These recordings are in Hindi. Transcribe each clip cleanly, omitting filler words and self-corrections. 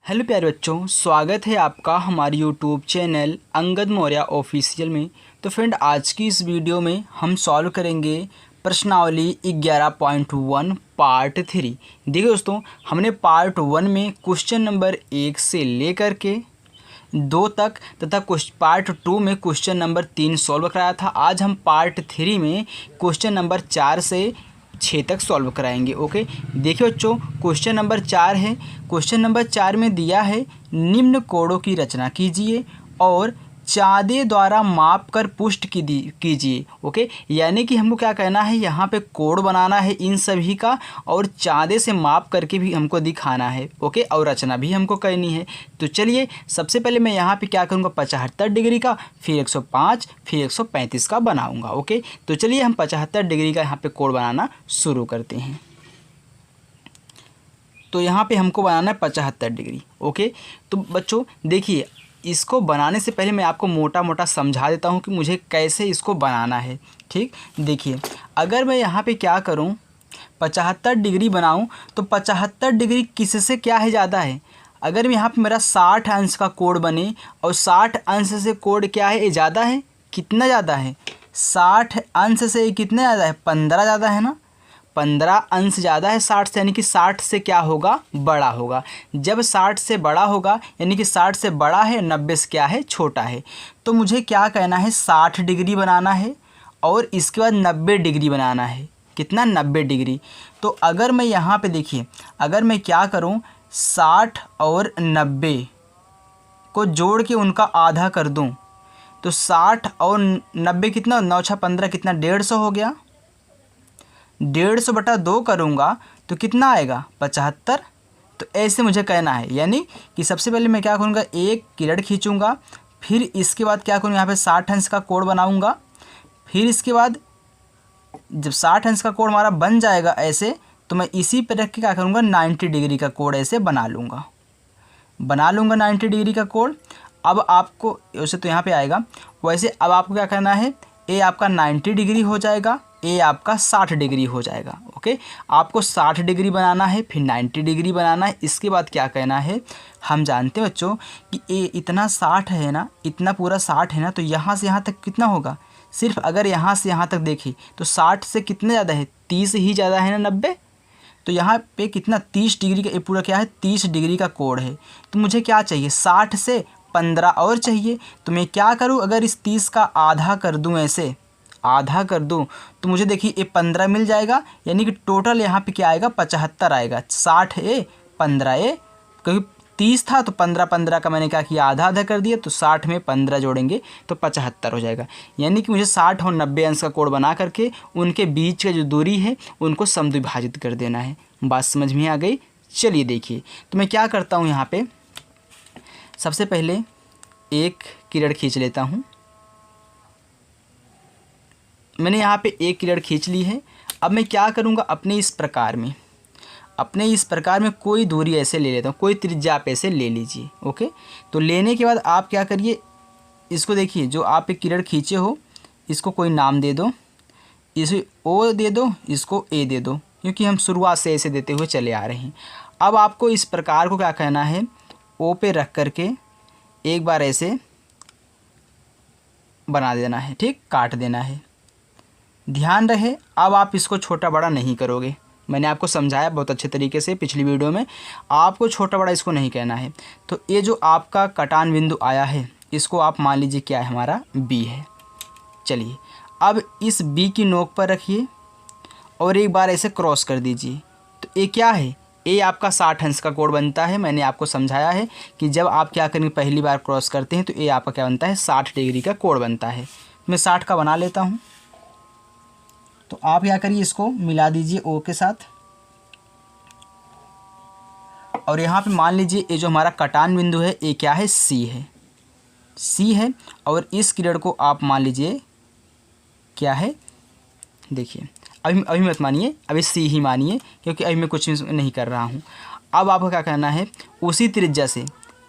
हेलो प्यारे बच्चों, स्वागत है आपका हमारे YouTube channel Angad Maurya official में। तो फ्रेंड, आज की इस वीडियो में हम सॉल्व करेंगे प्रश्नावली 11.1 पार्ट 3। देखिए दोस्तों, हमने पार्ट 1 में क्वेश्चन नंबर 1 से लेकर के 2 तक तथा पार्ट 2 में क्वेश्चन नंबर 3 सॉल्व कराया था। आज हम पार्ट 3 में क्वेश्चन नंबर 4 से 6 तक सॉल्व कराएंगे। ओके, देखिए बच्चों, क्वेश्चन नंबर 4 है। क्वेश्चन नंबर 4 में दिया है निम्न कोड़ों की रचना कीजिए और चाँदे द्वारा माप कर पुष्ट कीजिए। ओके, यानी कि हमको क्या कहना है, यहाँ पे कोड बनाना है इन सभी का और चाँदे से माप करके भी हमको दिखाना है। ओके, और रचना भी हमको करनी है। तो चलिए, सबसे पहले मैं यहाँ पे क्या करूँगा, 75 डिग्री का, फिर 105, फिर 135 का बनाऊँगा। ओके, तो चलिए हम 75 डिग्री का यहाँ पे कोड बनाना शुरू करते हैं। तो यहाँ पे हमको बनाना है 75 डिग्री। ओके, तो बच्चों देखिए, इसको बनाने से पहले मैं आपको मोटा मोटा समझा देता हूँ कि मुझे कैसे इसको बनाना है। ठीक, देखिए, अगर मैं यहाँ पे क्या करूँ, 75 डिग्री बनाऊँ तो 75 डिग्री किससे क्या है, ज़्यादा है। अगर यहाँ पे मेरा 60 अंश का कोण बने और 60 अंश से कोण क्या है, ये ज़्यादा है। कितना ज़्यादा है, 60 अंश से कितना ज़्यादा है, 15 ज़्यादा है ना। 15 अंश ज़्यादा है 60 से, यानी कि 60 से क्या होगा, बड़ा होगा। जब 60 से बड़ा होगा यानी कि 60 से बड़ा है, 90 से क्या है, छोटा है। तो मुझे क्या कहना है, 60 डिग्री बनाना है और इसके बाद 90 डिग्री बनाना है। कितना, 90 डिग्री। तो अगर मैं यहाँ पे देखिए, अगर मैं क्या करूँ, 60 और 90 को जोड़ के उनका आधा कर दूँ तो 60 और 90 कितना, 9 6 15 कितना, 150 हो गया। 150 बटा 2 करूँगा तो कितना आएगा, 75। तो ऐसे मुझे कहना है, यानी कि सबसे पहले मैं क्या करूँगा, एक किरण खींचूँगा, फिर इसके बाद क्या करूँगा, यहाँ पे 60 अंश का कोण बनाऊँगा। फिर इसके बाद जब 60 अंश का कोण हमारा बन जाएगा ऐसे, तो मैं इसी पर रख के क्या करूँगा, 90 डिग्री का कोण ऐसे बना लूँगा 90 डिग्री का कोण। अब आपको वैसे तो यहाँ पे आएगा, वैसे अब आपको क्या करना है, ए आपका 90 डिग्री हो जाएगा, ए आपका 60 डिग्री हो जाएगा। ओके, आपको 60 डिग्री बनाना है, फिर 90 डिग्री बनाना है। इसके बाद क्या कहना है, हम जानते हैं बच्चों कि ए इतना 60 है ना, इतना पूरा 60 है ना, तो यहाँ से यहाँ तक कितना होगा, सिर्फ अगर यहाँ से यहाँ तक देखें तो 60 से कितना ज़्यादा है, 30 ही ज़्यादा है ना, 90। तो यहाँ पे कितना, 30 डिग्री का, ये पूरा क्या है, 30 डिग्री का कोण है। तो मुझे क्या चाहिए, 60 से 15 और चाहिए। तो मैं क्या करूँ, अगर इस 30 का आधा कर दूँ, ऐसे आधा कर दूँ, तो मुझे देखिए ये 15 मिल जाएगा, यानी कि टोटल यहाँ पे क्या आएगा, 75 आएगा। 60 ए 15 ए, क्योंकि 30 था तो 15 का मैंने क्या किया, आधा आधा कर दिया, तो 60 में 15 जोड़ेंगे तो 75 हो जाएगा। यानी कि मुझे 60 और 90 अंश का कोण बना करके उनके बीच का जो दूरी है उनको समद्विभाजित कर देना है। बात समझ में आ गई। चलिए देखिए, तो मैं क्या करता हूँ, यहाँ पे सबसे पहले एक किरण खींच लेता हूँ। मैंने यहाँ पे एक किरण खींच ली है। अब मैं क्या करूँगा, अपने इस प्रकार में कोई दूरी ऐसे ले लेता हूँ, कोई त्रिज्या आप ऐसे ले लीजिए। ओके, तो लेने के बाद आप क्या करिए, इसको देखिए, जो आप एक किरण खींचे हो इसको कोई नाम दे दो, इसे ओ दे दो, इसको ए दे दो, क्योंकि हम शुरुआत से ऐसे देते हुए चले आ रहे हैं। अब आपको इस प्रकार को क्या कहना है, ओ पे रख करके एक बार ऐसे बना देना है। ठीक, काट देना है। ध्यान रहे, अब आप इसको छोटा बड़ा नहीं करोगे। मैंने आपको समझाया बहुत अच्छे तरीके से पिछली वीडियो में, आपको छोटा बड़ा इसको नहीं कहना है। तो ये जो आपका कटान बिंदु आया है, इसको आप मान लीजिए क्या है, हमारा बी है। चलिए, अब इस बी की नोक पर रखिए और एक बार ऐसे क्रॉस कर दीजिए। तो ये क्या है, ये आपका 60 अंश का कोण बनता है। मैंने आपको समझाया है कि जब आप क्या करेंगे, पहली बार क्रॉस करते हैं तो ये आपका क्या बनता है, 60 डिग्री का कोण बनता है। मैं 60 का बना लेता हूँ। तो आप क्या करिए, इसको मिला दीजिए ओ के साथ, और यहाँ पे मान लीजिए ये जो हमारा कटान बिंदु है ये क्या है, सी है, सी है। और इस किरण को आप मान लीजिए क्या है, देखिए, अभी मत मानिए, अभी सी ही मानिए, क्योंकि अभी मैं कुछ नहीं कर रहा हूँ। अब आपको क्या करना है, उसी त्रिज्या से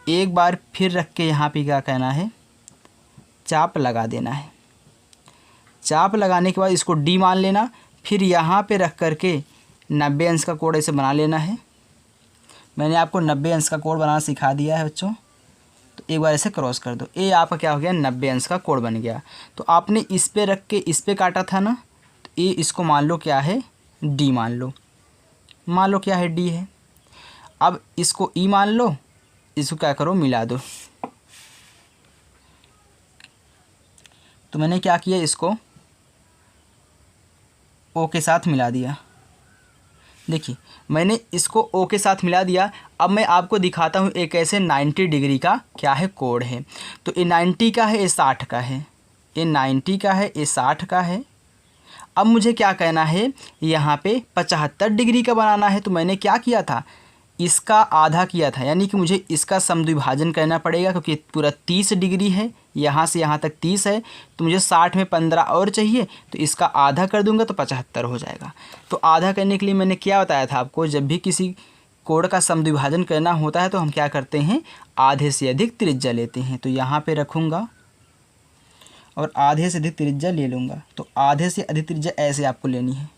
एक बार फिर रख के यहाँ पे क्या कहना है, चाप लगा देना है। चाप लगाने के बाद इसको डी मान लेना, फिर यहाँ पे रख करके 90 अंश का कोण ऐसे बना लेना है। मैंने आपको 90 अंश का कोण बनाना सिखा दिया है बच्चों। तो एक बार ऐसे क्रॉस कर दो, ये आपका क्या हो गया 90 अंश का कोण बन गया। तो आपने इस पे रख के इस पे काटा था ना, तो ये इसको मान लो क्या है डी मान लो क्या है डी है। अब इसको ई मान लो, इसको क्या करो मिला दो। तो मैंने क्या किया, इसको ओ के साथ मिला दिया। देखिए मैंने इसको ओ के साथ मिला दिया। अब मैं आपको दिखाता हूँ एक ऐसे 90 डिग्री का क्या है कोण है। तो ये 90 का है, ये 60 का है, ये 90 का है, ये 60 का है। अब मुझे क्या कहना है, यहाँ पे 75 डिग्री का बनाना है। तो मैंने क्या किया था, इसका आधा किया था, यानी कि मुझे इसका समद्विभाजन करना पड़ेगा क्योंकि पूरा 30 डिग्री है, यहाँ से यहाँ तक 30 है। तो मुझे 60 में 15 और चाहिए, तो इसका आधा कर दूंगा तो 75 हो जाएगा। तो आधा करने के लिए मैंने क्या बताया था आपको, जब भी किसी कोण का समद्विभाजन करना होता है तो हम क्या करते हैं, आधे से अधिक त्रिज्या लेते हैं। तो यहाँ पर रखूँगा और आधे से अधिक त्रिज्या ले लूँगा। तो आधे से अधिक त्रिज्या ऐसे आपको लेनी है,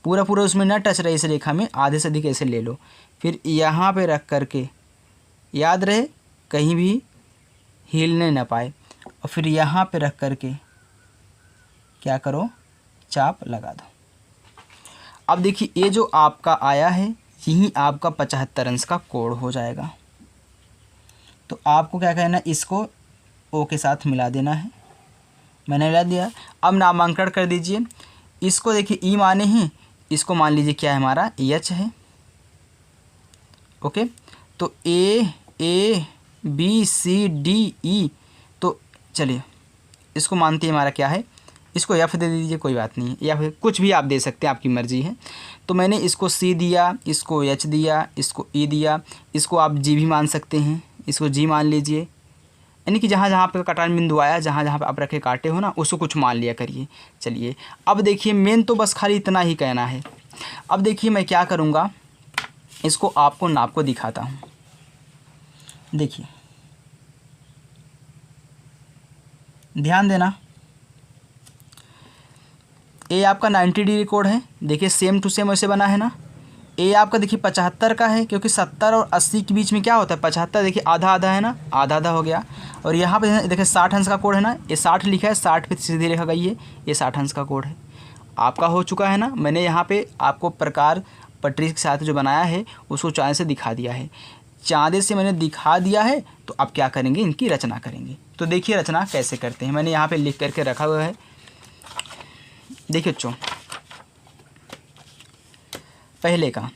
पूरा उसमें न टच रहे इस रेखा में, आधे से अधिक ऐसे ले लो। फिर यहाँ पे रख करके, याद रहे कहीं भी हिलने न पाए, और फिर यहाँ पे रख करके क्या करो, चाप लगा दो। अब देखिए ये जो आपका आया है यही आपका 75 अंश का कोण हो जाएगा। तो आपको क्या कहना है, इसको ओ के साथ मिला देना है। मैंने मिला दिया। अब नामांकन कर दीजिए। इसको देखिए ई माने हैं, इसको मान लीजिए क्या है हमारा एच है। ओके, तो A B C D E, तो चलिए इसको मानते हैं हमारा क्या है, इसको एफ दे दीजिए, कोई बात नहीं है, या फिर कुछ भी आप दे सकते हैं, आपकी मर्ज़ी है। तो मैंने इसको सी दिया, इसको एच दिया, इसको ई दिया, इसको आप जी भी मान सकते हैं, इसको जी मान लीजिए। यानी कि जहाँ जहाँ पे कटान बिंदु आया, जहाँ जहाँ पे आप रखे काटे हो ना, उसको कुछ मान लिया करिए। चलिए अब देखिए मेन तो बस खाली इतना ही कहना है। अब देखिए मैं क्या करूँगा, इसको आपको नाप को दिखाता हूँ। देखिए ध्यान देना, ये आपका 90 डिग्री कोण है। देखिए सेम टू सेम वैसे बना है ना। ये आपका देखिए 75 का है, क्योंकि 70 और 80 के बीच में क्या होता है 75, देखिए आधा आधा है ना, आधा आधा हो गया। और यहाँ पे देखिए 60 अंश का कोण है ना, ये 60 लिखा है, 60 पे सीधी रेखा गई है, ये 60 अंश का कोण है। आपका हो चुका है ना। मैंने यहाँ पे आपको प्रकार पटरी के साथ जो बनाया है उसको चाँदे से दिखा दिया है। चाँदे से मैंने दिखा दिया है, तो अब क्या करेंगे, इनकी रचना करेंगे। तो देखिए रचना कैसे करते हैं, मैंने यहाँ पे लिख करके रखा हुआ है। देखिए बच्चों, पहले का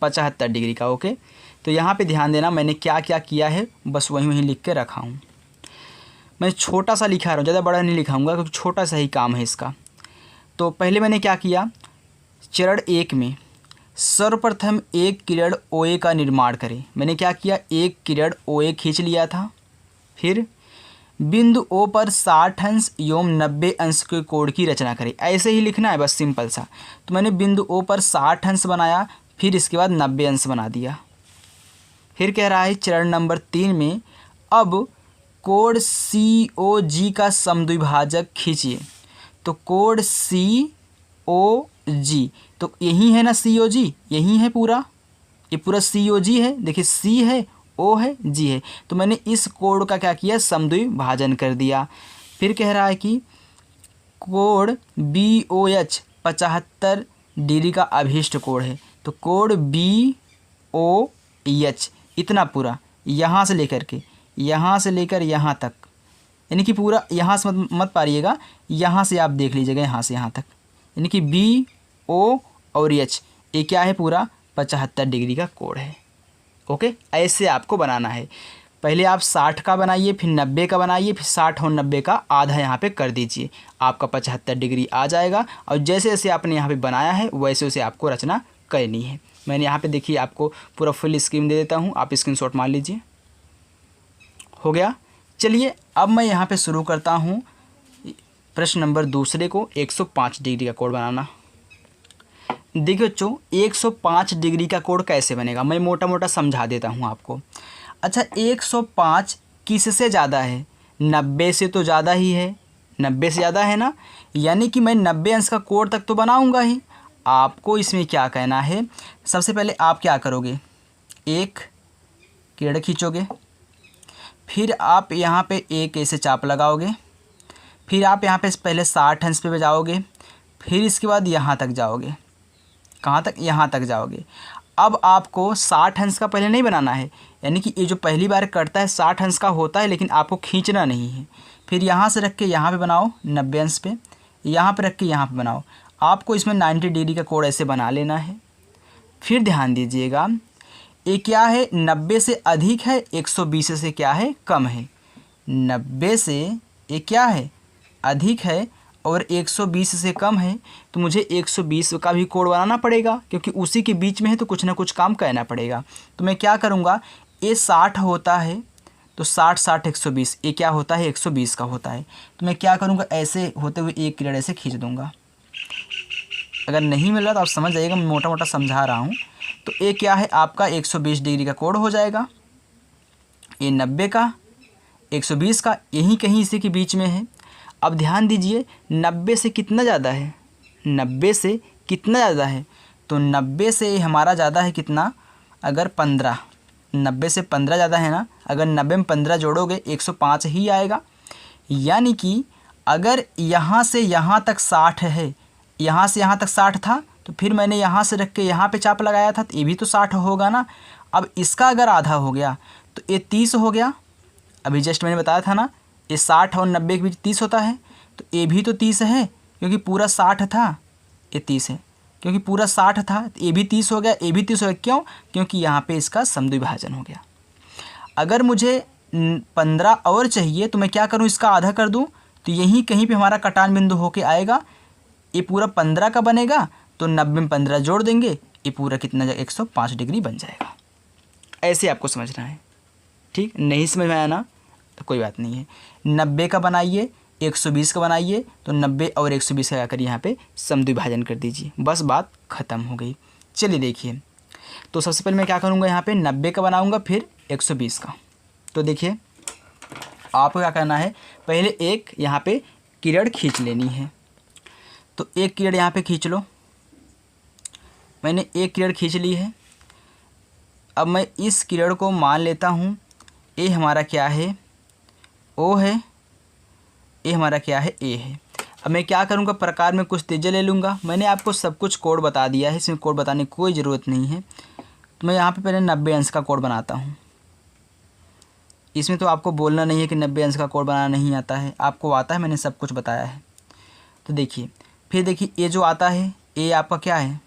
75 डिग्री का, ओके। तो यहाँ पे ध्यान देना, मैंने क्या क्या किया है बस वहीं लिख के रखा हूँ। मैं छोटा सा लिखा रहा हूँ, ज़्यादा बड़ा नहीं लिखाऊंगा क्योंकि छोटा सा ही काम है इसका। तो पहले मैंने क्या किया, चरण 1 में सर्वप्रथम एक किरण OA का निर्माण करें। मैंने क्या किया, एक किरण OA खींच लिया था। फिर बिंदु O पर 60 अंश एवं 90 अंश के कोण की रचना करें। ऐसे ही लिखना है बस, सिंपल सा। तो मैंने बिंदु O पर 60 अंश बनाया, फिर इसके बाद 90 अंश बना दिया। फिर कह रहा है चरण नंबर 3 में अब कोण COG का समद्विभाजक खींचिए। तो कोण COG, तो यही है ना COG, यही है पूरा, ये पूरा COG है। देखिए C है, O है, G है। तो मैंने इस कोण का क्या किया, समद्विभाजन कर दिया। फिर कह रहा है कि कोण BOH 75 डिग्री का अभीष्ट कोण है। तो कोण BOH इतना पूरा, यहाँ से लेकर के यहाँ से लेकर यहाँ तक, यानी कि पूरा यहाँ से मत पारिएगा, यहाँ से आप देख लीजिएगा, यहाँ से यहाँ तक, यानी कि BO और H ये क्या है, पूरा 75 डिग्री का कोण है। ओके, ऐसे आपको बनाना है। पहले आप 60 का बनाइए, फिर 90 का बनाइए, फिर 60 और 90 का आधा यहाँ पे कर दीजिए, आपका 75 डिग्री आ जाएगा। और जैसे जैसे आपने यहाँ पे बनाया है वैसे वैसे आपको रचना करनी है। मैंने यहाँ पे देखिए आपको पूरा फुल स्क्रीन दे देता हूँ, आप स्क्रीनशॉट मार लीजिए। हो गया। चलिए अब मैं यहाँ पे शुरू करता हूँ प्रश्न नंबर दूसरे को, 105 डिग्री का कोण बनाना। देखिए बच्चों, 105 डिग्री का कोण कैसे बनेगा, मैं मोटा मोटा समझा देता हूँ आपको। अच्छा, 105 किससे ज़्यादा है, 90 से तो ज़्यादा ही है, 90 से ज़्यादा है ना, यानी कि मैं 90 अंश का कोण तक तो बनाऊँगा ही। आपको इसमें क्या कहना है, सबसे पहले आप क्या करोगे, एक किरण खींचोगे, फिर आप यहाँ पे एक ऐसे चाप लगाओगे, फिर आप यहाँ पे पहले 60 अंश पे जाओगे, फिर इसके बाद यहाँ तक जाओगे। कहाँ तक? यहाँ तक जाओगे। अब आपको 60 अंश का पहले नहीं बनाना है, यानी कि ये जो पहली बार कटता है 60 अंश का होता है, लेकिन आपको खींचना नहीं है। फिर यहाँ से रख के यहाँ पे बनाओ 90 अंश पे, यहाँ पे रख के यहाँ पे बनाओ। आपको इसमें 90 डिग्री का कोण ऐसे बना लेना है। फिर ध्यान दीजिएगा, ये क्या है, 90 से अधिक है, 120 से क्या है, कम है। 90 से ये क्या है, अधिक है, और 120 से कम है, तो मुझे 120 का भी कोण बनाना पड़ेगा, क्योंकि उसी के बीच में है, तो कुछ ना कुछ काम करना पड़ेगा। तो मैं क्या करूँगा, ये 60 होता है, तो 60 60 120, ये क्या होता है, 120 का होता है। तो मैं क्या करूँगा, ऐसे होते हुए एक किरण ऐसे खींच दूँगा। अगर नहीं मिल रहा तो आप समझ जाइएगा, मैं मोटा मोटा समझा रहा हूँ। तो ये क्या है, आपका 120 डिग्री का कोण हो जाएगा। ये 90 का, 120 का, यहीं कहीं इसी के बीच में है। अब ध्यान दीजिए, 90 से कितना ज़्यादा है, 90 से कितना ज़्यादा है, तो 90 से हमारा ज़्यादा है कितना, अगर 15, 90 से 15 ज़्यादा है ना। अगर 90 में 15 जोड़ोगे 105 ही आएगा। यानी कि अगर यहाँ से यहाँ तक 60 है, यहाँ से यहाँ तक 60 था, तो फिर मैंने यहाँ से रख के यहाँ पे चाप लगाया था, तो ये भी तो 60 होगा ना। अब इसका अगर आधा हो गया तो ये 30 हो गया। अभी जस्ट मैंने बताया था ना, ये 60 और 90 के बीच 30 होता है, तो ये भी तो 30 है, क्योंकि पूरा 60 था, ये 30 है, क्योंकि पूरा 60 था, तो ये भी 30 हो गया, ये भी 30 हो गया। क्यों? क्योंकि यहाँ पे इसका समद्विभाजन हो गया। अगर मुझे 15 और चाहिए, तो मैं क्या करूँ, इसका आधा कर दूँ, तो यहीं कहीं पे हमारा कटान बिंदु होके आएगा। ये पूरा 15 का बनेगा, तो 90 में 15 जोड़ देंगे, ये पूरा कितना, 105 डिग्री बन जाएगा। ऐसे आपको समझना है, ठीक। नहीं समझ में आया ना, तो कोई बात नहीं है। 90 का बनाइए, 120 का बनाइए, तो 90 और 120 का आकर यहाँ पे समद्विभाजन कर दीजिए, बस बात ख़त्म हो गई। चलिए देखिए, तो सबसे पहले मैं क्या करूँगा, यहाँ पे 90 का बनाऊँगा, फिर 120 का। तो देखिए, आपको क्या करना है, पहले एक यहाँ पे किरण खींच लेनी है। तो एक किरण यहाँ पे खींच लो, मैंने एक किरण खींच ली है। अब मैं इस किरण को मान लेता हूँ, ये हमारा क्या है, ओ है, ये हमारा क्या है, ए है। अब मैं क्या करूँगा, प्रकार में कुछ त्रिज्या ले लूँगा। मैंने आपको सब कुछ कोण बता दिया है, इसमें कोण बताने की कोई ज़रूरत नहीं है। तो मैं यहाँ पे पहले 90 अंश का कोण बनाता हूँ। इसमें तो आपको बोलना नहीं है कि 90 अंश का कोण बनाना नहीं आता है, आपको आता है, मैंने सब कुछ बताया है। तो देखिए, फिर देखिए, ये जो आता है, ये आपका क्या है,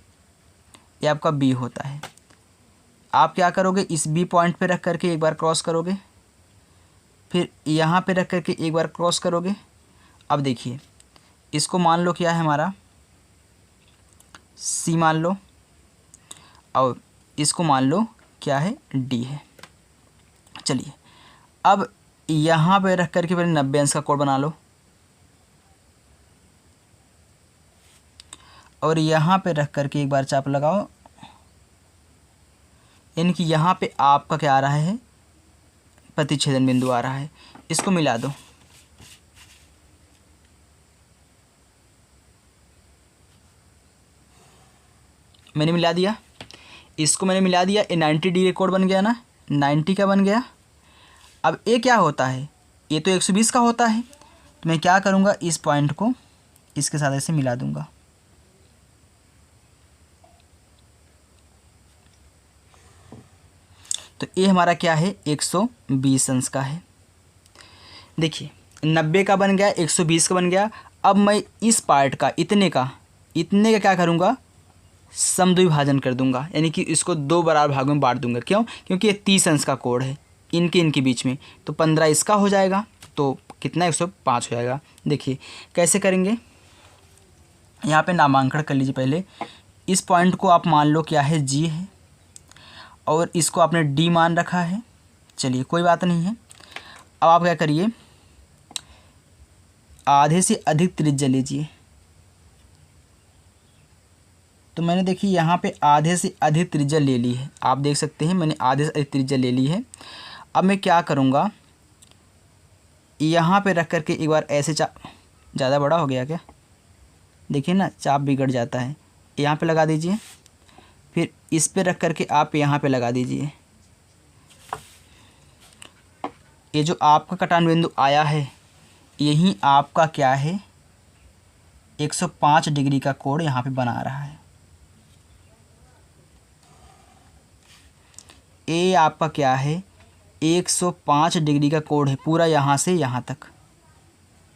ये आपका बी होता है। आप क्या करोगे, इस बी पॉइंट पे रख करके एक बार क्रॉस करोगे, फिर यहाँ पे रख करके एक बार क्रॉस करोगे। अब देखिए, इसको मान लो क्या है हमारा, सी मान लो, और इसको मान लो क्या है, डी है। चलिए, अब यहाँ पे रख करके पहले 90 अंश का कोण बना लो, और यहाँ पे रख करके एक बार चाप लगाओ। यानी कि यहाँ पे आपका क्या आ रहा है, प्रतिच्छेदन बिंदु आ रहा है। इसको मिला दो, मैंने मिला दिया, इसको मैंने मिला दिया। ये 90 डिग्री कोण बन गया ना, 90 का बन गया। अब ये क्या होता है, ये तो 120 का होता है। तो मैं क्या करूँगा, इस पॉइंट को इसके साथ ऐसे मिला दूँगा। तो ये हमारा क्या है, 120 अंश का है। देखिए, 90 का बन गया, 120 का बन गया। अब मैं इस पार्ट का, इतने का क्या करूँगा, समद्विभाजन कर दूंगा, यानी कि इसको 2 बराबर भागों में बांट दूंगा। क्यों? क्योंकि ये 30 अंश का कोण है, इनके बीच में, तो 15 इसका हो जाएगा, तो कितना, 105 हो जाएगा। देखिए कैसे करेंगे, यहाँ पे नामांकन कर लीजिए। पहले इस पॉइंट को आप मान लो क्या है, जी है, और इसको आपने डी मान रखा है। चलिए कोई बात नहीं है। अब आप क्या करिए, आधे से अधिक त्रिज्या लीजिए। तो मैंने देखिए यहाँ पे आधे से अधिक त्रिज्या ले ली है, आप देख सकते हैं मैंने आधे से अधिक त्रिज्या ले ली है। अब मैं क्या करूँगा, यहाँ पे रख करके एक बार ऐसे चाप, ज़्यादा बड़ा हो गया क्या, देखिए ना चाप बिगड़ जाता है। यहाँ पे लगा दीजिए, फिर इस पे रख करके आप यहाँ पे लगा दीजिए, ये जो आपका कटान बिंदु आया है यही आपका क्या है 105 डिग्री का कोण यहाँ पे बना रहा है। ए आपका क्या है 105 डिग्री का कोण है पूरा यहाँ से यहाँ तक,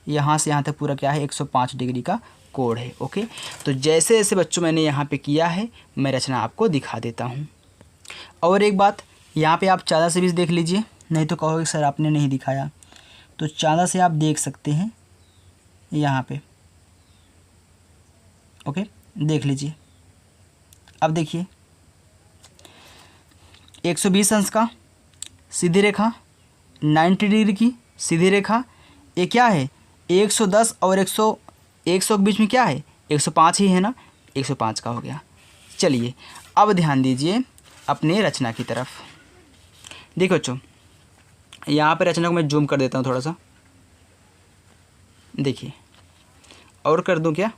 यहाँ से यहाँ तक पूरा क्या है 105 डिग्री का कोण है। ओके, तो जैसे जैसे बच्चों मैंने यहाँ पे किया है मैं रचना आपको दिखा देता हूँ। और एक बात यहाँ पे आप 14 से 20 देख लीजिए, नहीं तो कहोगे सर आपने नहीं दिखाया, तो 14 से आप देख सकते हैं यहाँ पे। ओके, देख लीजिए। अब देखिए 120 अंश का सीधी रेखा, 90 डिग्री की सीधी रेखा, ये क्या है 110 और 100 के बीच में क्या है 105 ही है ना, 105 का हो गया। चलिए अब ध्यान दीजिए अपने रचना की तरफ। देखो बच्चों यहाँ पे रचना को मैं जूम कर देता हूँ थोड़ा सा, देखिए, और कर दूँ क्या,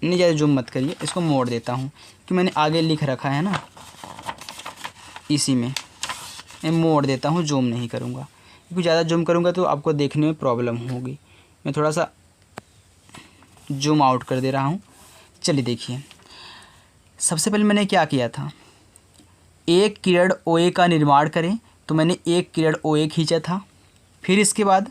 नहीं ज़्यादा जूम मत करिए, इसको मोड़ देता हूँ कि मैंने आगे लिख रखा है ना, इसी में मैं मोड़ देता हूँ, जूम नहीं करूँगा क्योंकि ज़्यादा जूम करूँगा तो आपको देखने में प्रॉब्लम होगी। मैं थोड़ा सा जूम आउट कर दे रहा हूँ। चलिए देखिए, सबसे पहले मैंने क्या किया था, एक किरण OA का निर्माण करें, तो मैंने एक किरण OA खींचा था। फिर इसके बाद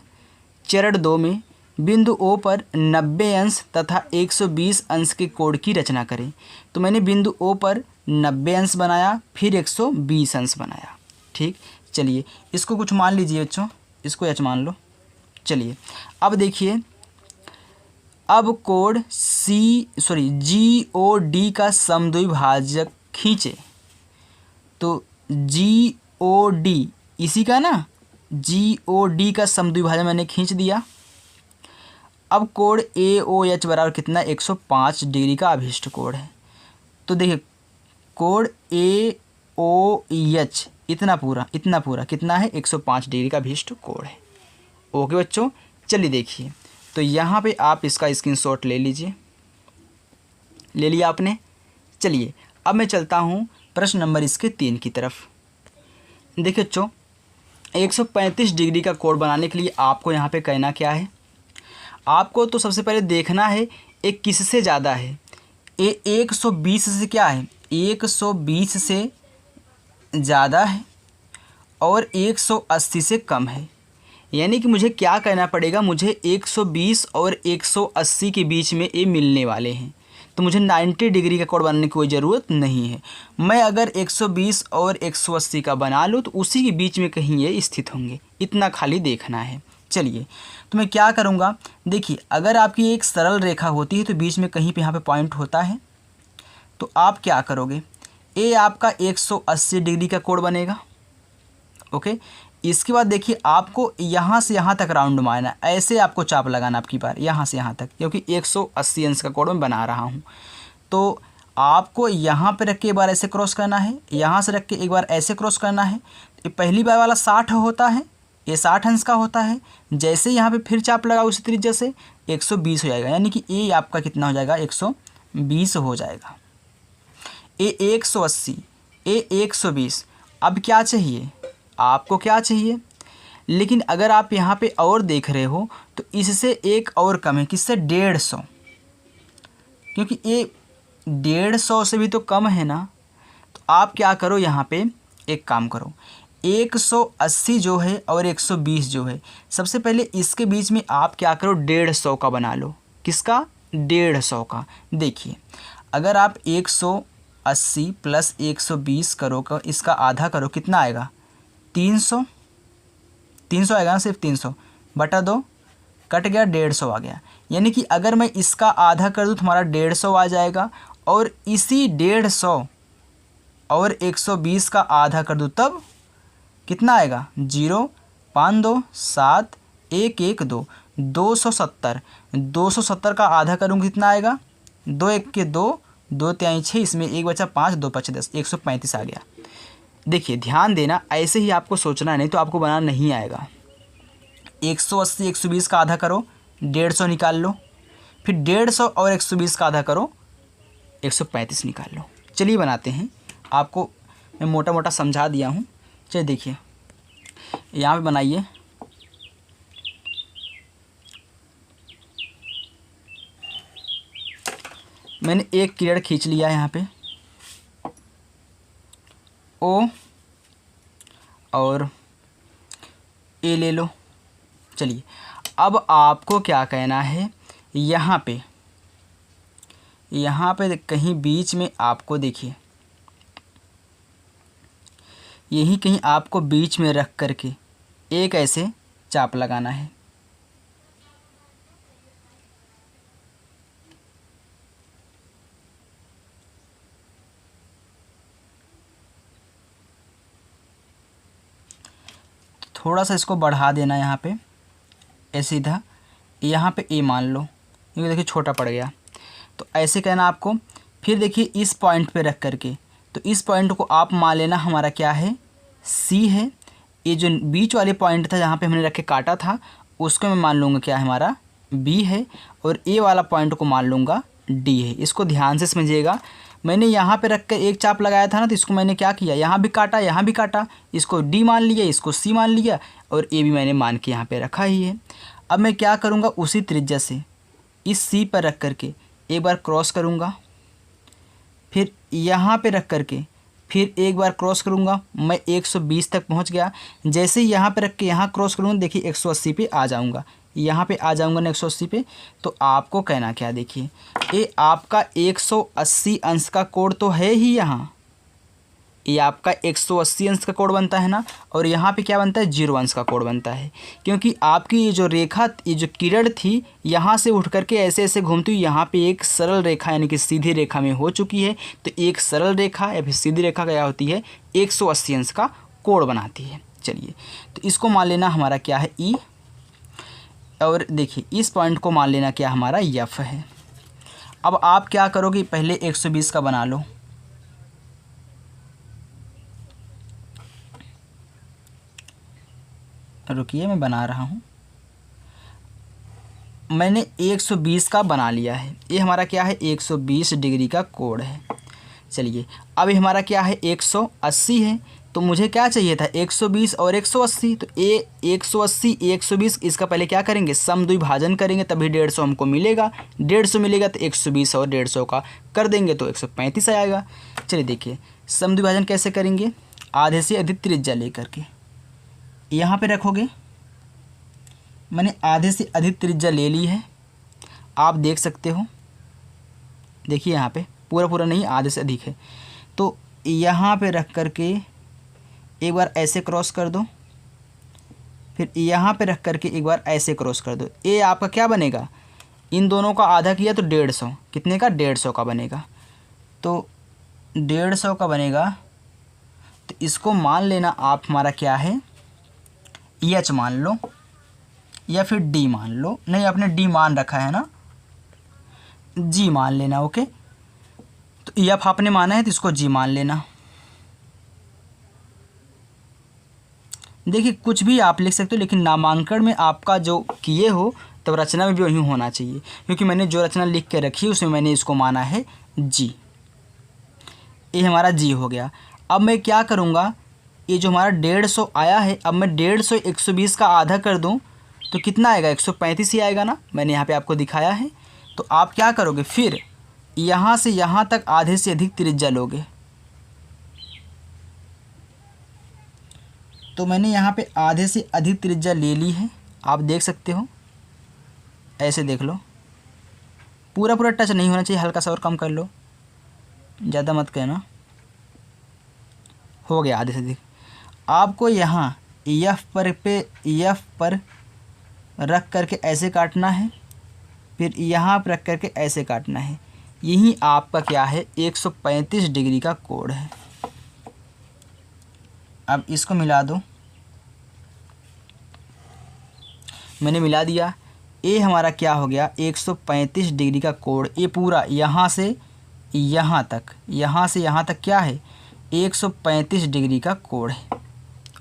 चरण 2 में बिंदु O पर 90 अंश तथा 120 अंश के कोण की रचना करें, तो मैंने बिंदु O पर 90 अंश बनाया, फिर 120 अंश बनाया। ठीक, चलिए इसको कुछ मान लीजिए बच्चों, इसको H मान लो। चलिए अब देखिए, अब कोण GOD का समद्विभाजक खींचे, तो GOD इसी का ना, GOD का समद्विभाजक मैंने खींच दिया। अब कोण AOH बराबर कितना 105 डिग्री का अभिष्ट कोण है, तो देखिए कोण AOH इतना पूरा कितना है 105 डिग्री का अभिष्ट कोण है। ओके बच्चों, चलिए देखिए, तो यहाँ पे आप इसका स्क्रीनशॉट ले लीजिए, ले लिया आपने। चलिए अब मैं चलता हूँ प्रश्न नंबर इसके 3 की तरफ। देखिए बच्चों 135 डिग्री का कोण बनाने के लिए आपको यहाँ पे कहना क्या है, आपको तो सबसे पहले देखना है एक किससे ज़्यादा है, ये 120 से क्या है 120 से ज़्यादा है और 180 से कम है। यानी कि मुझे क्या कहना पड़ेगा, मुझे 120 और 180 के बीच में ये मिलने वाले हैं, तो मुझे 90 डिग्री का कोण बनाने की कोई ज़रूरत नहीं है। मैं अगर 120 और 180 का बना लूँ तो उसी के बीच में कहीं ये स्थित होंगे, इतना खाली देखना है। चलिए तो मैं क्या करूँगा, देखिए अगर आपकी एक सरल रेखा होती है तो बीच में कहीं पे यहाँ पे पॉइंट होता है, तो आप क्या करोगे, ये आपका 180 डिग्री का कोण बनेगा। ओके, इसके बाद देखिए आपको यहाँ से यहाँ तक राउंड मारना, ऐसे आपको चाप लगाना आपकी बार यहाँ से यहाँ तक, क्योंकि 180 अंश का कोण मैं बना रहा हूँ। तो आपको यहाँ पे रख के एक बार ऐसे क्रॉस करना है, यहाँ से रख के एक बार ऐसे क्रॉस करना है। ये पहली बार वाला 60 होता है, ये 60 अंश का होता है। जैसे यहाँ पे फिर चाप लगा उसी त्रिज्या से 120 हो जाएगा, यानी कि ये आपका कितना हो जाएगा 120 हो जाएगा। ये 180, ये 120। अब क्या चाहिए आपको, क्या चाहिए, लेकिन अगर आप यहाँ पे और देख रहे हो तो इससे एक और कम है, किससे 150, क्योंकि ये 150 से भी तो कम है ना। तो आप क्या करो, यहाँ पे एक काम करो, 180 जो है और 120 जो है, सबसे पहले इसके बीच में आप क्या करो 150 का बना लो। किसका 150 का। देखिए अगर आप 180 प्लस 120 करो का इसका आधा करो, कितना आएगा 300 आएगा ना, सिर्फ 300 बटा 2 कट गया 150 आ गया। यानी कि अगर मैं इसका आधा कर दूँ तो हमारा 150 आ जाएगा, और इसी 150 और 120 का आधा कर दूँ तब कितना आएगा 0 5 2 7 1 1 2 270। 270 का आधा करूँगा कितना आएगा 2 1 के 2 2 3 6, इसमें 1 बचा 5 2 5 10, 135 आ गया। देखिए ध्यान देना, ऐसे ही आपको सोचना है, नहीं तो आपको बनाना नहीं आएगा। 180 120 का आधा करो 150 निकाल लो, फिर 150 और 120 का आधा करो 135 निकाल लो। चलिए बनाते हैं, आपको मैं मोटा मोटा समझा दिया हूँ। चलिए देखिए यहाँ पे बनाइए। मैंने एक किरण खींच लिया है यहाँ पे, ओ और ए ले लो। चलिए अब आपको क्या कहना है, यहाँ पे कहीं बीच में आपको देखिए, यही कहीं आपको बीच में रख करके एक ऐसे चाप लगाना है। थोड़ा सा इसको बढ़ा देना यहाँ पे, ऐसे सीधा यहाँ पे ए मान लो, क्योंकि देखिए छोटा पड़ गया। तो ऐसे कहना आपको। फिर देखिए इस पॉइंट पे रख करके, तो इस पॉइंट को आप मान लेना हमारा क्या है, सी है। ये जो बीच वाले पॉइंट था जहाँ पे हमने रख के काटा था, उसको मैं मान लूँगा क्या है हमारा, बी है। और ए वाला पॉइंट को मान लूँगा डी है। इसको ध्यान से समझिएगा। मैंने यहाँ पे रख कर एक चाप लगाया था ना, तो इसको मैंने क्या किया, यहाँ भी काटा, यहाँ भी काटा, इसको डी मान लिया, इसको सी मान लिया, और ए भी मैंने मान के यहाँ पे रखा ही है। अब मैं क्या करूँगा, उसी त्रिज्या से इस सी पर रख करके एक बार क्रॉस करूँगा, फिर यहाँ पे रख करके फिर एक बार क्रॉस करूँगा। मैं 120 तक पहुँच गया। जैसे ही यहाँ पे रख के यहाँ क्रॉस करूँगा, देखिए 180 पे आ जाऊँगा, यहाँ पे आ जाऊँगा ना 180 पे। तो आपको कहना क्या, देखिए ये आपका 180 अंश का कोण तो है ही, यहाँ ये आपका 180 अंश का कोण बनता है ना, और यहाँ पे क्या बनता है, 0 अंश का कोण बनता है। क्योंकि आपकी ये जो रेखा, ये जो किरण थी, यहाँ से उठ करके ऐसे ऐसे घूमती हुई यहाँ पे एक सरल रेखा यानी कि सीधी रेखा में हो चुकी है। तो एक सरल रेखा या फिर सीधी रेखा क्या होती है, 180 अंश का कोण बनाती है। चलिए तो इसको मान लेना हमारा क्या है, ई। और देखिए इस पॉइंट को मान लेना क्या हमारा, एफ है। अब आप क्या करोगे, पहले 120 का बना लो। रुकिए मैं बना रहा हूँ। मैंने 120 का बना लिया है। ये हमारा क्या है, 120 डिग्री का कोण है। चलिए अब हमारा क्या है, 180 है। तो मुझे क्या चाहिए था, 120 और 180। तो ए 180 120, इसका पहले क्या करेंगे, समद्विभाजन करेंगे, तभी 150 हमको मिलेगा। 150 मिलेगा तो 120 और 150 का कर देंगे तो 135 आएगा। चलिए देखिए समद्विभाजन कैसे करेंगे, आधे से अधिक त्रिज्या लेकर के यहाँ पे रखोगे। मैंने आधे से अधिक त्रिज्या ले ली है, आप देख सकते हो। देखिए यहाँ पे पूरा पूरा नहीं, आधे से अधिक है। तो यहाँ पे रख करके एक बार ऐसे क्रॉस कर दो, फिर यहाँ पे रख करके एक बार ऐसे क्रॉस कर दो। ये आपका क्या बनेगा, इन दोनों का आधा किया तो 150, कितने का, 150 का बनेगा। तो 150 का बनेगा। तो इसको मान लेना आप हमारा क्या है, एच मान लो या फिर डी मान लो। नहीं, आपने डी मान रखा है ना, जी मान लेना। ओके, तो एफ आपने माना है तो इसको जी मान लेना। देखिए कुछ भी आप लिख सकते हो, लेकिन नामांकन में आपका जो किए हो तब रचना में भी वही होना चाहिए। क्योंकि मैंने जो रचना लिख के रखी उसमें मैंने इसको माना है जी। ये हमारा जी हो गया। अब मैं क्या करूँगा, ये जो हमारा 150 आया है, अब मैं 150 120 का आधा कर दूं तो कितना आएगा, 135 ही आएगा ना। मैंने यहाँ पे आपको दिखाया है। तो आप क्या करोगे, फिर यहाँ से यहाँ तक आधे से अधिक त्रिज्या लोगे। तो मैंने यहाँ पे आधे से अधिक त्रिज्या ले ली है, आप देख सकते हो। ऐसे देख लो, पूरा पूरा टच नहीं होना चाहिए, हल्का सा और कम कर लो, ज़्यादा मत कहना। हो गया आधे से अधिक। आपको यहाँ एफ पर रख करके ऐसे काटना है, फिर यहाँ पर रख करके ऐसे काटना है। यही आपका क्या है, 135 डिग्री का कोण है। अब इसको मिला दो, मैंने मिला दिया। ये हमारा क्या हो गया, 135 डिग्री का कोण। ये पूरा यहाँ से यहाँ तक, यहाँ से यहाँ तक क्या है, 135 डिग्री का कोण है।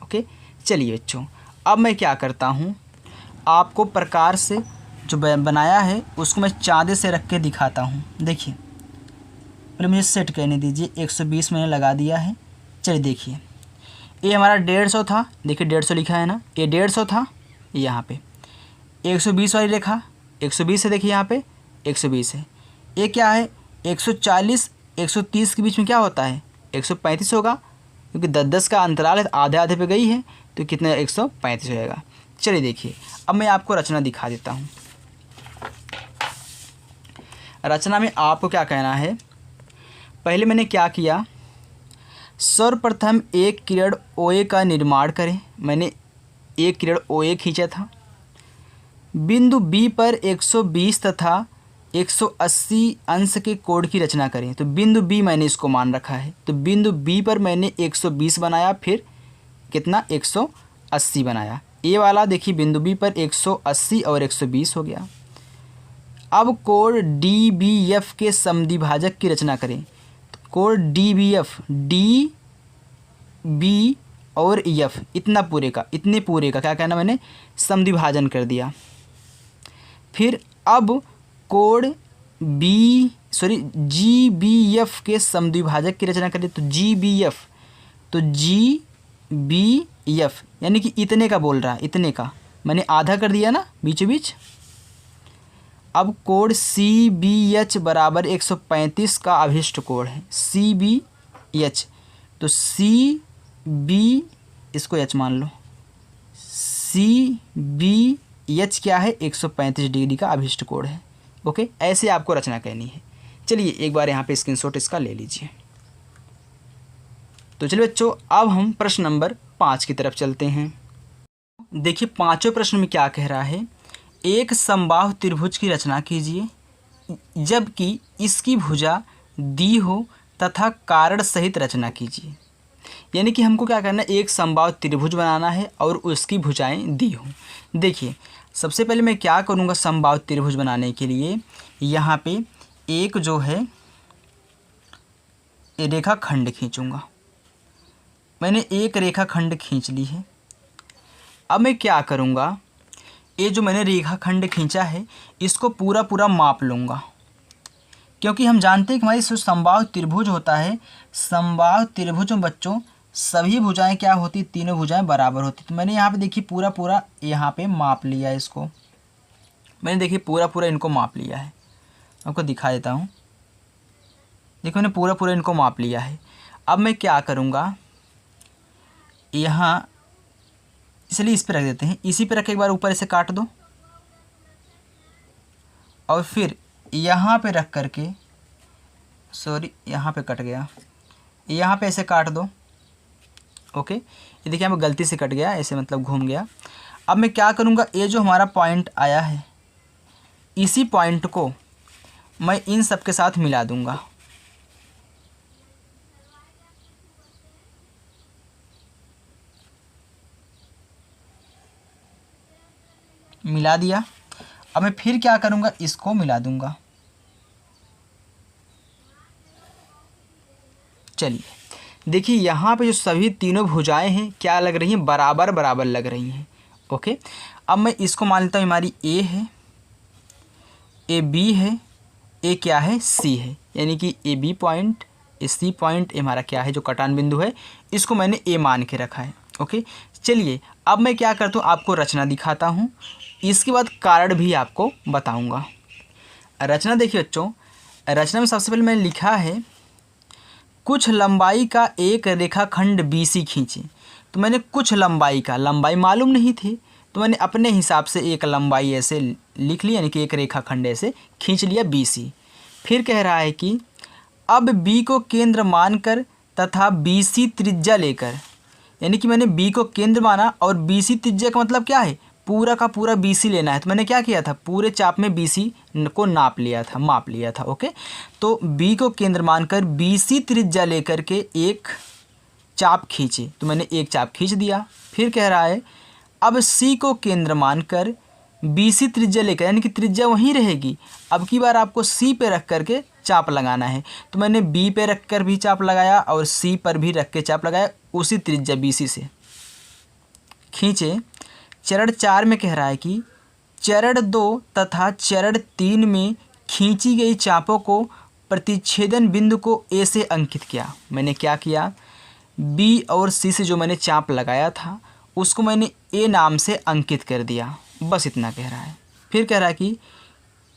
ओके, चलिए बच्चों अब मैं क्या करता हूँ, आपको प्रकार से जो बनाया है उसको मैं चाँदे से रख के दिखाता हूँ। देखिए पहले मुझे सेट करने दीजिए, 120 मैंने लगा दिया है। चलिए देखिए, ए हमारा 150 था, देखिए 150 लिखा है ना, ये 150 था यहाँ पे। 120 वाली रेखा 120 है, देखिए यहाँ पे 120 है। ये क्या है 140 130 के बीच में क्या होता है 135 होगा, क्योंकि 10-10 का अंतराल है, आधे आधे पे गई है तो कितना 135 हो जाएगा। चलिए देखिए अब मैं आपको रचना दिखा देता हूँ। रचना में आपको क्या कहना है, पहले मैंने क्या किया, सर्वप्रथम एक किरण OA का निर्माण करें। मैंने एक किरण OA खींचा था। बिंदु B पर 120 तथा 180 अंश के कोण की रचना करें। तो बिंदु B मैंने इसको मान रखा है, तो बिंदु B पर मैंने 120 बनाया, फिर कितना 180 बनाया। ये वाला देखिए बिंदु B पर 180 और 120 हो गया। अब कोण DBF के समद्विभाजक की रचना करें। तो कोण DBF, DB और F इतना पूरे का, इतने पूरे का क्या कहना मैंने समद्विभाजन कर दिया। फिर अब कोण GBF के समद्विभाजक की रचना करें। तो GBF, तो GBF यानी कि इतने का बोल रहा है, इतने का मैंने आधा कर दिया ना बीचों बीच। अब कोण CBH बराबर 135 का अभिष्ट कोण है CBH, तो CB इसको H मान लो, CBH क्या है 135 डिग्री का अभिष्ट कोण है। ओके, ऐसे आपको रचना करनी है। चलिए एक बार यहाँ पे स्क्रीनशॉट इसका ले लीजिए। तो चलिए बच्चों अब हम प्रश्न नंबर 5 की तरफ चलते हैं। देखिए पांचवें प्रश्न में क्या कह रहा है, एक समबाहु त्रिभुज की रचना कीजिए जबकि इसकी भुजा दी हो तथा कारण सहित रचना कीजिए। यानी कि हमको क्या करना है, एक समबाहु त्रिभुज बनाना है और उसकी भुजाएं दी हो। देखिए सबसे पहले मैं क्या करूँगा, समबाहु त्रिभुज बनाने के लिए यहाँ पे एक जो है रेखाखंड खींचूँगा। मैंने एक रेखाखंड खींच ली है। अब मैं क्या करूँगा, ये जो मैंने रेखाखंड खींचा है इसको पूरा पूरा माप लूँगा, क्योंकि हम जानते हैं कि हमारी जो समबाहु त्रिभुज होता है, समबाहु त्रिभुज में बच्चों सभी भुजाएं क्या होती, तीनों भुजाएं बराबर होती। तो मैंने यहाँ पे देखिए पूरा पूरा यहाँ पे माप लिया है इसको, मैंने देखिए पूरा पूरा इनको माप लिया है। आपको दिखा देता हूँ, देखिए मैंने पूरा पूरा इनको माप लिया है। अब मैं क्या करूँगा, यहाँ इसलिए इस पे रख देते हैं, इसी पे रख के एक बार ऊपर इसे काट दो और फिर यहाँ पे रख करके, सॉरी यहाँ पे कट गया, यहाँ पे ऐसे काट दो। ओके, ये देखिए यहाँ पे गलती से कट गया, ऐसे मतलब घूम गया। अब मैं क्या करूँगा, ये जो हमारा पॉइंट आया है इसी पॉइंट को मैं इन सब के साथ मिला दूँगा। मिला दिया। अब मैं फिर क्या करूँगा, इसको मिला दूँगा। चलिए देखिए यहाँ पे जो सभी तीनों भुजाएं हैं क्या लग रही हैं, बराबर बराबर लग रही हैं। ओके, अब मैं इसको मान लेता हूँ हमारी A है, ये B है, ये क्या है C है, यानी कि ये B पॉइंट, ये C पॉइंट, ये हमारा क्या है जो कटान बिंदु है, इसको मैंने A मान के रखा है। ओके, चलिए अब मैं क्या करता हूँ, आपको रचना दिखाता हूँ, इसके बाद कारण भी आपको बताऊँगा। रचना देखिए बच्चों, रचना में सबसे पहले मैंने लिखा है कुछ लंबाई का एक रेखाखंड BC खींचे। तो मैंने कुछ लंबाई का, लंबाई मालूम नहीं थी तो मैंने अपने हिसाब से एक लंबाई ऐसे लिख ली, यानी कि एक रेखाखंड ऐसे खींच लिया BC। फिर कह रहा है कि अब B को केंद्र मानकर तथा BC त्रिज्या लेकर, यानी कि मैंने B को केंद्र माना और BC त्रिज्या का मतलब क्या है, पूरा का पूरा BC लेना है। तो मैंने क्या किया था, पूरे चाप में BC को नाप लिया था, माप लिया था। ओके, तो B को केंद्र मानकर BC त्रिज्या लेकर के एक चाप खींचे। तो मैंने एक चाप खींच दिया। फिर कह रहा है अब C को केंद्र मानकर BC त्रिज्या लेकर, यानी कि त्रिज्या वहीं रहेगी, अब की बार आपको C पे रख करके चाप लगाना है। तो मैंने B पे रख कर भी चाप लगाया और C पर भी रख के चाप लगाया, उसी त्रिज्या BC से खींचे। चरण 4 में कह रहा है कि चरण 2 तथा चरण 3 में खींची गई चापों को प्रतिच्छेदन बिंदु को A से अंकित किया। मैंने क्या किया, बी और सी से जो मैंने चाप लगाया था उसको मैंने ए नाम से अंकित कर दिया, बस इतना कह रहा है। फिर कह रहा है कि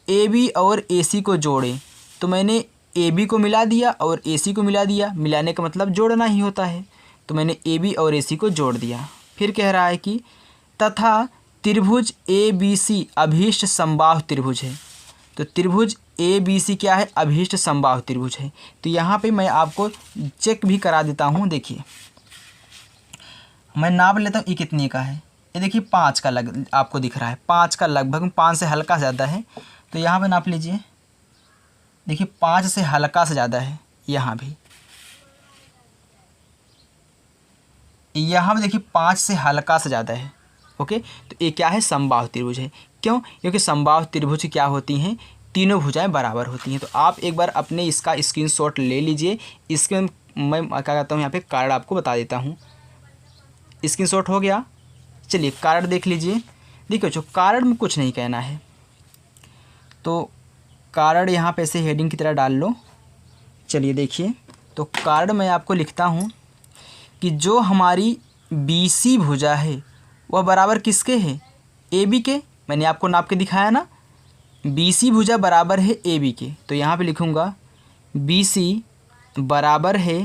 ए बी और ए सी को जोड़ें, तो मैंने ए बी को मिला दिया और ए सी को मिला दिया। मिलाने का मतलब जोड़ना ही होता है, तो मैंने ए बी और ए सी को जोड़ दिया। फिर कह रहा है कि तथा त्रिभुज ए बी सी अभीष्ट समबाहु त्रिभुज है। तो त्रिभुज ए बी सी क्या है? अभीष्ट समबाहु त्रिभुज है। तो यहाँ पे मैं आपको चेक भी करा देता हूँ। देखिए मैं नाप लेता हूँ, ये कितने का है? ये देखिए 5 का आपको दिख रहा है, 5 का लगभग, 5 से हल्का ज़्यादा है। तो यहाँ पे नाप लीजिए, देखिए 5 से हल्का से ज़्यादा है। यहाँ भी, यहाँ पे देखिए 5 से हल्का से ज़्यादा है। ओके, तो ये क्या है? समबाहु त्रिभुज है। क्यों? क्योंकि समबाहु त्रिभुज क्या होती हैं? तीनों भुजाएं बराबर होती हैं। तो आप एक बार अपने इसका स्क्रीनशॉट ले लीजिए। इसके मैं क्या कहता हूँ, यहाँ पे कारण आपको बता देता हूँ। स्क्रीनशॉट हो गया? चलिए कारण देख लीजिए। देखिए जो कारण में कुछ नहीं कहना है, तो कारण यहाँ पे ऐसे हेडिंग की तरह डाल लो। चलिए देखिए, तो कारण मैं आपको लिखता हूँ कि जो हमारी BC भुजा है वह बराबर किसके है? AB के। मैंने आपको नाप के दिखाया ना, BC भुजा बराबर है AB के। तो यहाँ पे लिखूँगा BC बराबर है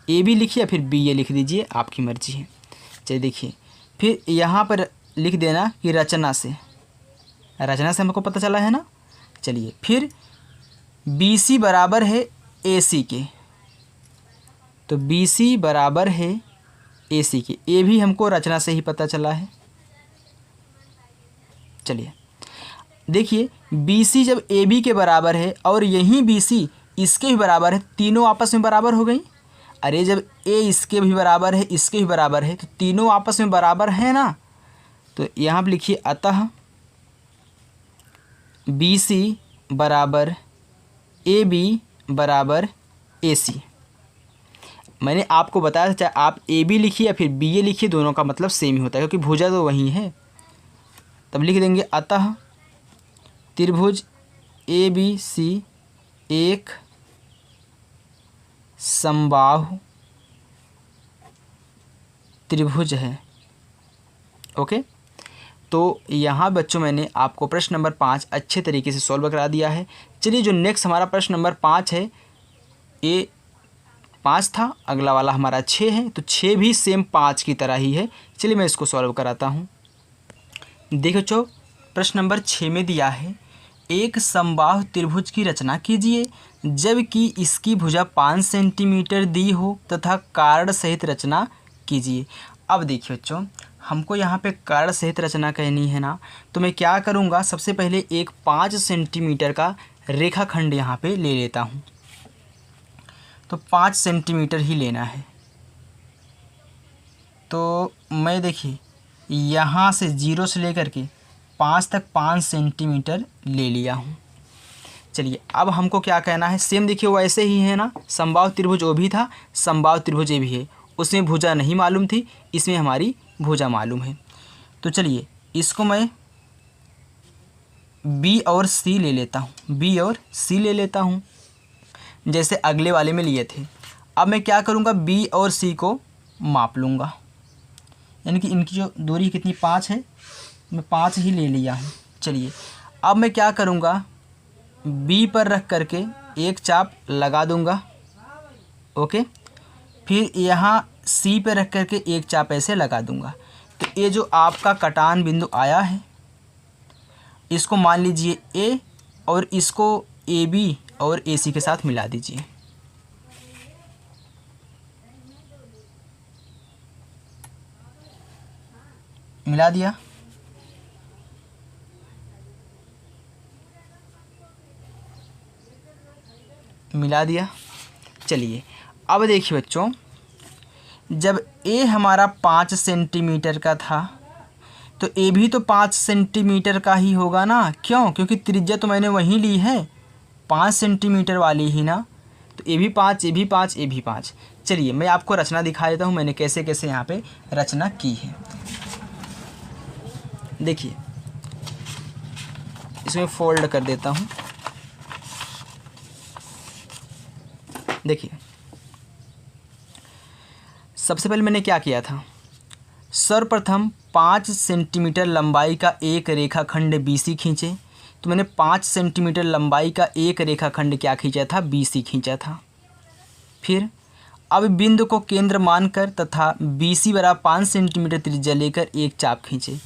AB, लिखिए या फिर BA लिख दीजिए, आपकी मर्जी है। चलिए देखिए, फिर यहाँ पर लिख देना कि रचना से हमको पता चला है ना। चलिए फिर BC बराबर है AC के, तो BC बराबर है AC के। ए भी हमको रचना से ही पता चला है। चलिए देखिए, BC जब AB के बराबर है और यहीं BC इसके भी बराबर है, तीनों आपस में बराबर हो गई। अरे जब A इसके भी बराबर है, इसके भी बराबर है, तो तीनों आपस में बराबर है ना। तो यहाँ पर लिखिए अतः BC बराबर AB बराबर AC। मैंने आपको बताया था, चाहे आप AB लिखिए या फिर BA लिखिए, दोनों का मतलब सेम ही होता है क्योंकि भुजा तो वही है। तब लिख देंगे अतः त्रिभुज ABC एक समबाहु त्रिभुज है। ओके, तो यहाँ बच्चों मैंने आपको प्रश्न नंबर 5 अच्छे तरीके से सॉल्व करा दिया है। चलिए जो नेक्स्ट हमारा प्रश्न नंबर 5 है, ये 5 था, अगला वाला हमारा 6 है, तो 6 भी सेम 5 की तरह ही है। चलिए मैं इसको सॉल्व कराता हूँ। देखो बच्चों, प्रश्न नंबर 6 में दिया है एक समबाहु त्रिभुज की रचना कीजिए जबकि इसकी भुजा 5 सेंटीमीटर दी हो तथा कारण सहित रचना कीजिए। अब देखिए बच्चों, हमको यहाँ पे कारण सहित रचना कहनी है ना, तो मैं क्या करूँगा, सबसे पहले एक 5 सेंटीमीटर का रेखाखंड यहाँ पे ले लेता हूँ। तो 5 सेंटीमीटर ही लेना है। तो मैं देखिए यहाँ से 0 से लेकर के 5 तक 5 सेंटीमीटर ले लिया हूँ। चलिए अब हमको क्या कहना है, सेम देखिए वैसे ही है ना, समबाहु त्रिभुज वो भी था, समबाहु त्रिभुज ये भी है। उसमें भुजा नहीं मालूम थी, इसमें हमारी भुजा मालूम है। तो चलिए इसको मैं B और C ले लेता हूँ, B और C ले लेता हूँ जैसे अगले वाले में लिए थे। अब मैं क्या करूँगा, B और C को माप लूँगा, यानी कि इनकी जो दूरी कितनी 5 है, मैं 5 ही ले लिया हूँ। चलिए अब मैं क्या करूँगा, B पर रख करके एक चाप लगा दूँगा। ओके, फिर यहाँ C पे रख करके एक चाप ऐसे लगा दूँगा। तो ये जो आपका कटान बिंदु आया है, इसको मान लीजिए A और इसको AB और AC के साथ मिला दीजिए। मिला दिया। मिला दिया। चलिए अब देखिए बच्चों, जब A हमारा 5 सेंटीमीटर का था तो A भी तो 5 सेंटीमीटर का ही होगा ना। क्यों? क्योंकि त्रिज्या तो मैंने वही ली है, 5 सेंटीमीटर वाली ही ना। तो A भी 5, A भी 5, A भी 5। चलिए मैं आपको रचना दिखा देता हूँ, मैंने कैसे कैसे यहाँ पे रचना की है। देखिए इसमें फोल्ड कर देता हूँ। देखिए सबसे पहले मैंने क्या किया था, सर्वप्रथम 5 सेंटीमीटर लंबाई का एक रेखाखंड BC खींचे। तो मैंने 5 सेंटीमीटर लंबाई का एक रेखाखंड क्या खींचा था, BC खींचा था। फिर अब बिंदु को केंद्र मानकर तथा BC बराबर 5 सेंटीमीटर त्रिज्या लेकर एक चाप खींचे।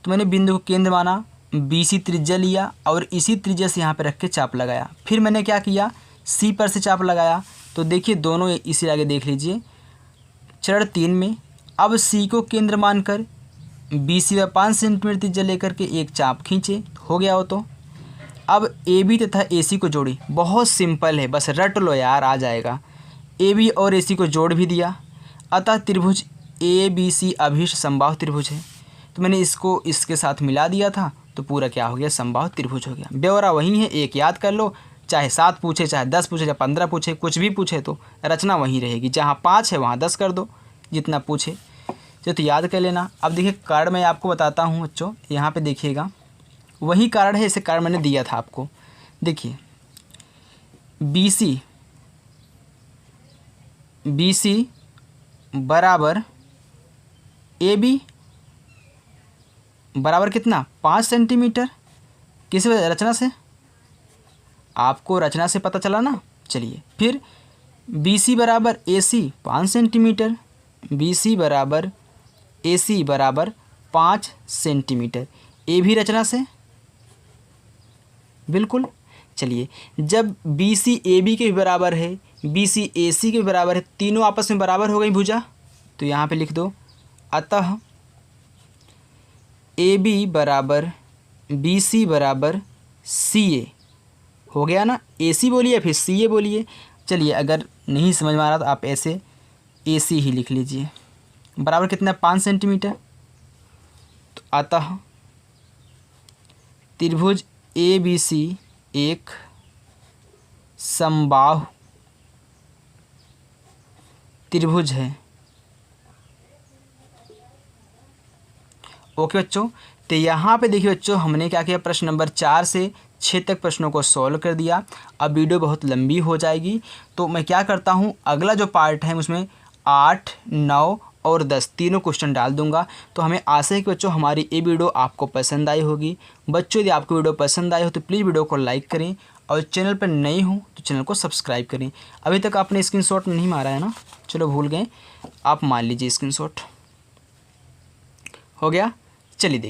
तो मैंने बिंदु को केंद्र माना, BC त्रिज्या लिया और इसी त्रिज्या से यहाँ पे रख के चाप लगाया। फिर मैंने क्या किया, C पर से चाप लगाया। तो देखिए दोनों इसी आगे देख लीजिए। चरण 3 में अब C को केंद्र मानकर BC व 5 सेंटीमीटर त्रिज्या लेकर के एक चाप खींचे। हो गया हो तो अब AB तथा AC को जोड़ी। बहुत सिंपल है, बस रट लो यार, आ जाएगा। AB और AC को जोड़ भी दिया, अतः त्रिभुज ABC अभीष्ट समबाहु त्रिभुज है। तो मैंने इसको इसके साथ मिला दिया था, तो पूरा क्या हो गया, समबाहु त्रिभुज हो गया। ब्यौरा वही है, एक याद कर लो, चाहे 7 पूछे, चाहे 10 पूछे, चाहे 15 पूछे, कुछ भी पूछे तो रचना वही रहेगी। जहाँ 5 है वहाँ 10 कर दो, जितना पूछे तो याद कर लेना। अब देखिए कारण मैं आपको बताता हूँ बच्चों, यहाँ पे देखिएगा वही कारण है, इसे कारण मैंने दिया था आपको। देखिए BC बराबर AB बराबर कितना, 5 सेंटीमीटर। किस रचना से, आपको रचना से पता चला ना। चलिए फिर BC बराबर AC 5 सेंटीमीटर, BC बराबर AC बराबर 5 सेंटीमीटर। ए भी रचना से, बिल्कुल। चलिए जब BC AB के भी बराबर है, BC AC के भी बराबर है, तीनों आपस में बराबर हो गई भुजा, तो यहाँ पे लिख दो अतः AB बराबर BC बराबर CA। हो गया ना, AC बोलिए फिर CA बोलिए। चलिए अगर नहीं समझ में आ रहा तो आप ऐसे AC ही लिख लीजिए। बराबर कितना, 5 सेंटीमीटर। तो अतः त्रिभुज ABC एक समबाहु त्रिभुज है। ओके बच्चों, तो यहाँ पे देखिए बच्चों हमने क्या किया, प्रश्न नंबर 4 से 6 तक प्रश्नों को सॉल्व कर दिया। अब वीडियो बहुत लंबी हो जाएगी, तो मैं क्या करता हूँ, अगला जो पार्ट है उसमें 8, 9 और 10 तीनों क्वेश्चन डाल दूंगा। तो हमें आशा है कि बच्चों हमारी ये वीडियो आपको पसंद आई होगी। बच्चों यदि आपको वीडियो पसंद आई हो तो प्लीज़ वीडियो को लाइक करें और चैनल पर नए हो तो चैनल को सब्सक्राइब करें। अभी तक आपने स्क्रीनशॉट नहीं मारा है ना, चलो भूल गए, आप मान लीजिए स्क्रीनशॉट। हो गया, चलिए देखिए।